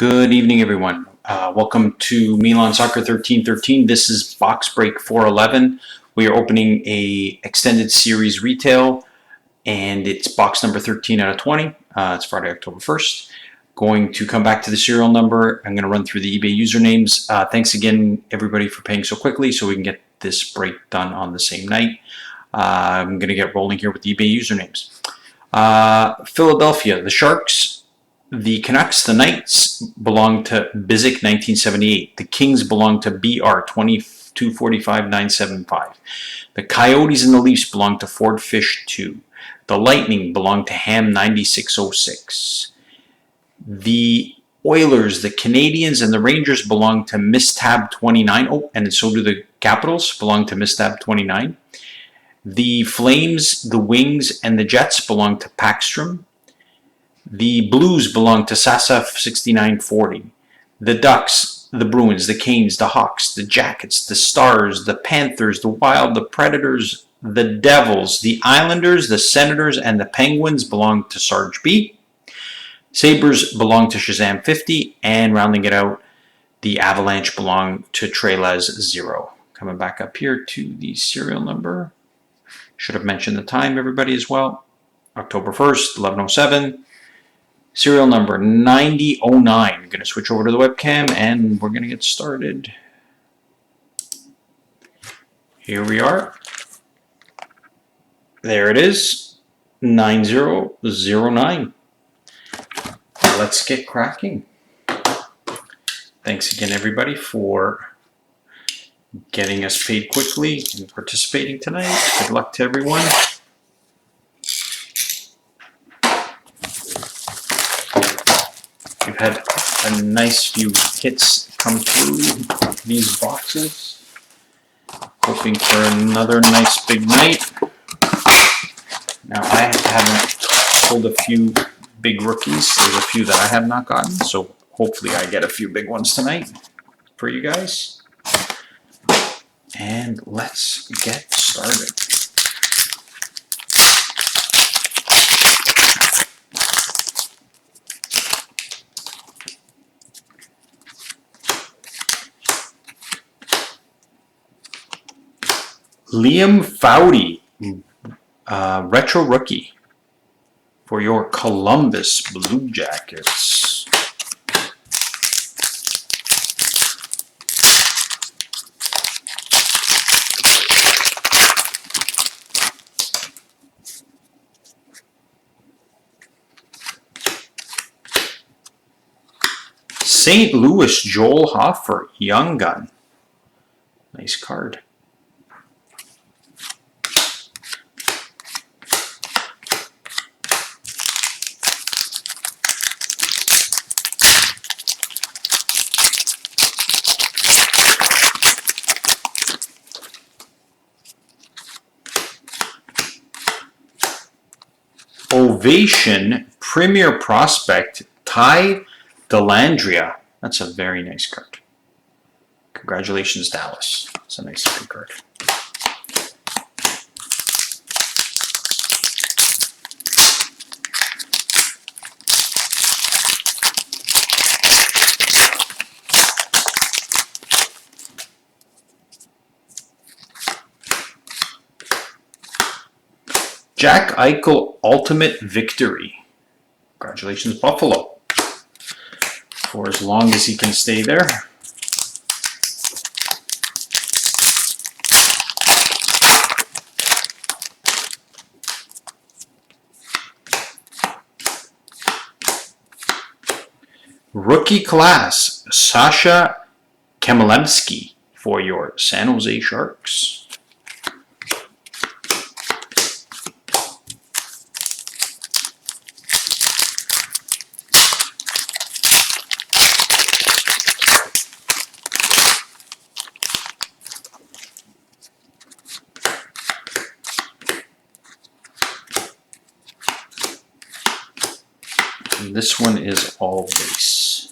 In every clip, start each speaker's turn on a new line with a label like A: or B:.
A: Good evening, everyone. Welcome to Milansoccer1313. This is box break 411. We are opening a extended series retail, and it's box number 13 out of 20. It's Friday, October 1st. Going to come back to the serial number. I'm going to run through the eBay usernames. Thanks again, everybody, for paying so quickly so we can get this break done on the same night. I'm going to get rolling here with the eBay usernames. Philadelphia, the Sharks. The Canucks, the Knights, belong to Bizik 1978. The Kings belong to BR 2245975. The Coyotes and the Leafs belong to Ford Fish 2. The Lightning belong to Ham 9606. The Oilers, the Canadians, and the Rangers belong to Mistab 29. Oh, and so do the Capitals belong to Mistab 29. The Flames, the Wings, and the Jets belong to Packstrom. The Blues belong to Sasaf 6940. The Ducks, the Bruins, the Canes, the Hawks, the Jackets, the Stars, the Panthers, the Wild, the Predators, the Devils, the Islanders, the Senators, and the Penguins belong to Sarge B. Sabres belong to Shazam 50, and rounding it out, the Avalanche belong to Trelez 0. Coming back up here to the serial number. Should have mentioned the time, everybody, as well. October 1st, 11:07. Serial number 9009. I'm going to switch over to the webcam and we're going to get started. Here we are. There it is. 9009. Let's get cracking. Thanks again, everybody, for getting us paid quickly and participating tonight. Good luck to everyone. We've had a nice few hits come through these boxes. Hoping for another nice big night. Now, I haven't pulled a few big rookies. There's a few that I have not gotten, so hopefully I get a few big ones tonight for you guys. And let's get started. Liam Foudy, retro rookie for your Columbus Blue Jackets. St. Louis Joel Hofer, Young Gun. Nice card. Ovation Premier Prospect Ty Dellandrea. That's a very nice card. Congratulations, Dallas. That's a nice good card. Jack Eichel Ultimate Victory. Congratulations, Buffalo. For as long as he can stay there. Rookie class, Sasha Kamilemski for your San Jose Sharks. And this one is all base.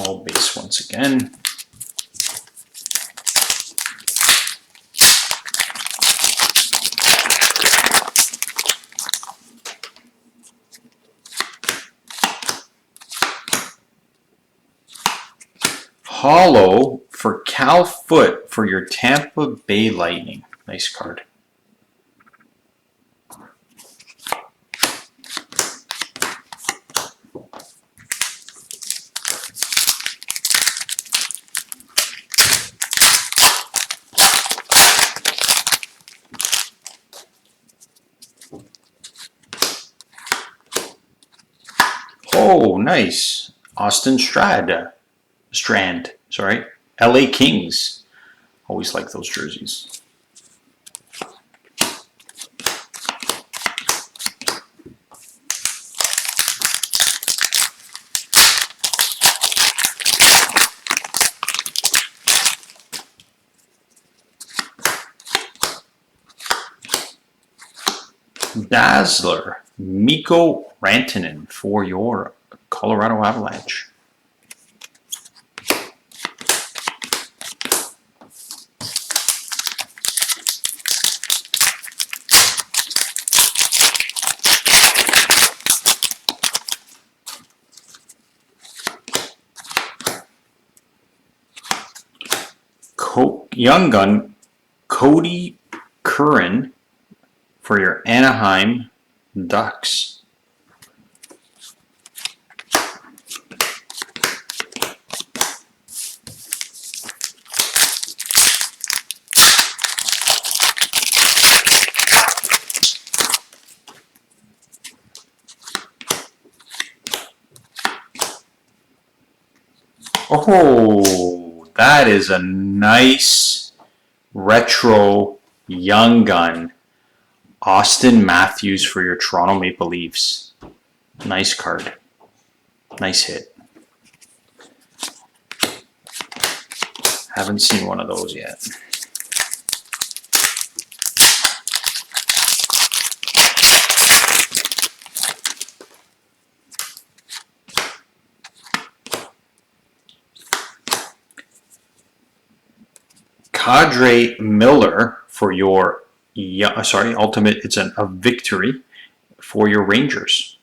A: All base once again. Hollow for Cal Foot for your Tampa Bay Lightning. Nice card. Oh, nice. Austin Strand, sorry. LA Kings. Always like those jerseys. Dazzler, Mikko Rantanen for your Colorado Avalanche. Young Gun, Cody Curran for your Anaheim Ducks. Oh, that is a nice retro Young Gun. Austin Matthews for your Toronto Maple Leafs. Nice card. Nice hit. Haven't seen one of those yet. Kadri Miller for your Ultimate. It's a victory for your Rangers.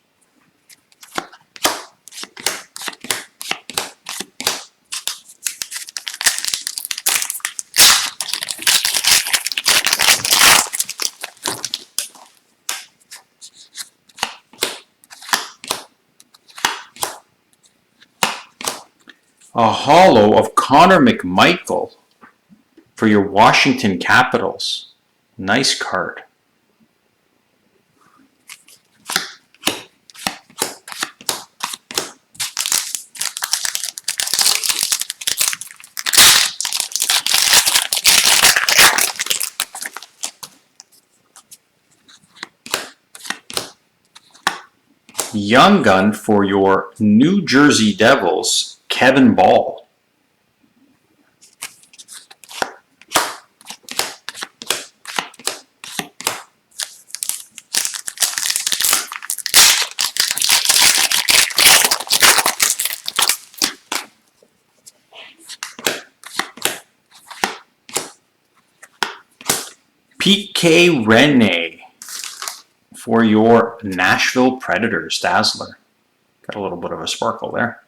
A: A hollow of Connor McMichael for your Washington Capitals. Nice card. Young Gun for your New Jersey Devils, Kevin Ball. PK Rene for your Nashville Predators, Dazzler. Got a little bit of a sparkle there.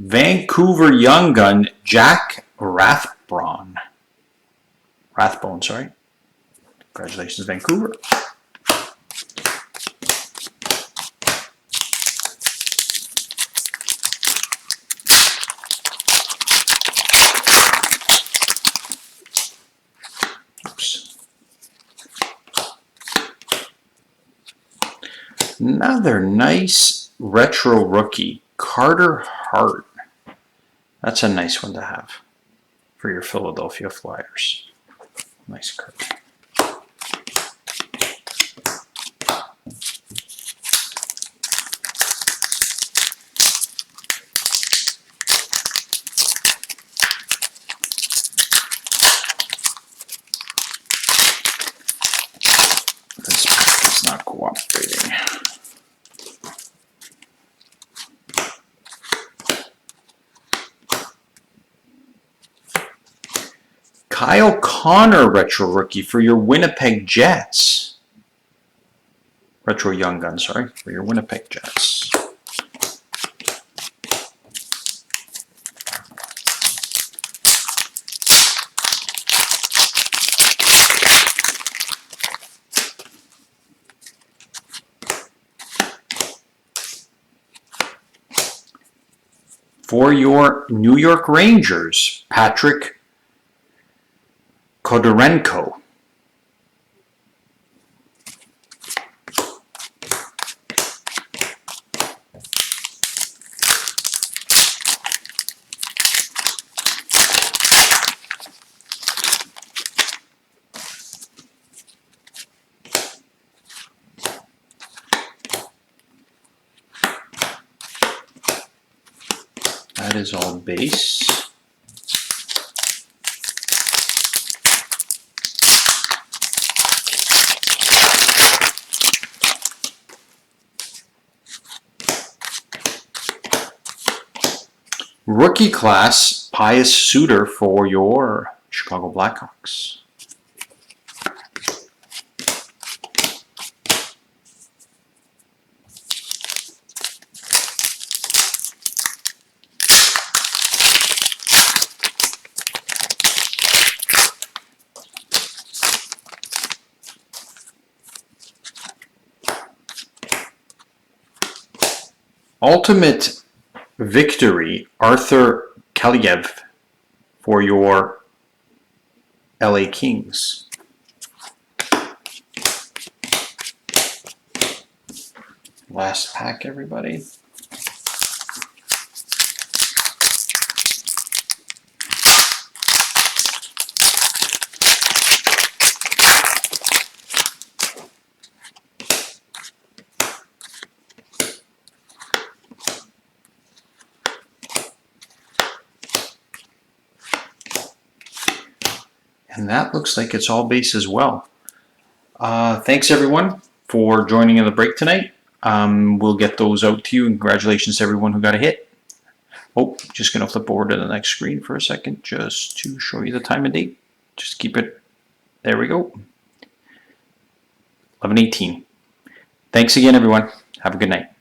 A: Vancouver Young Gun, Jack Rathbone, sorry. Congratulations, Vancouver. Oops. Another nice retro rookie, Carter Hart. That's a nice one to have for your Philadelphia Flyers. Nice card. not cooperating. Kyle Connor retro rookie for your Winnipeg Jets. Retro Young Gun, sorry, for your Winnipeg Jets. For your New York Rangers, Patrick Kodorenko. That is all base. Rookie class, Pius Suter for your Chicago Blackhawks. Ultimate Victory, Arthur Kaliev for your LA Kings. Last pack, everybody. And that looks like it's all base as well. Thanks everyone for joining in the break tonight. We'll get those out to you. Congratulations to everyone who got a hit. Oh, just going to flip over to the next screen for a second just to show you the time and date. Just keep it. There we go. 11:18. Thanks again, everyone. Have a good night.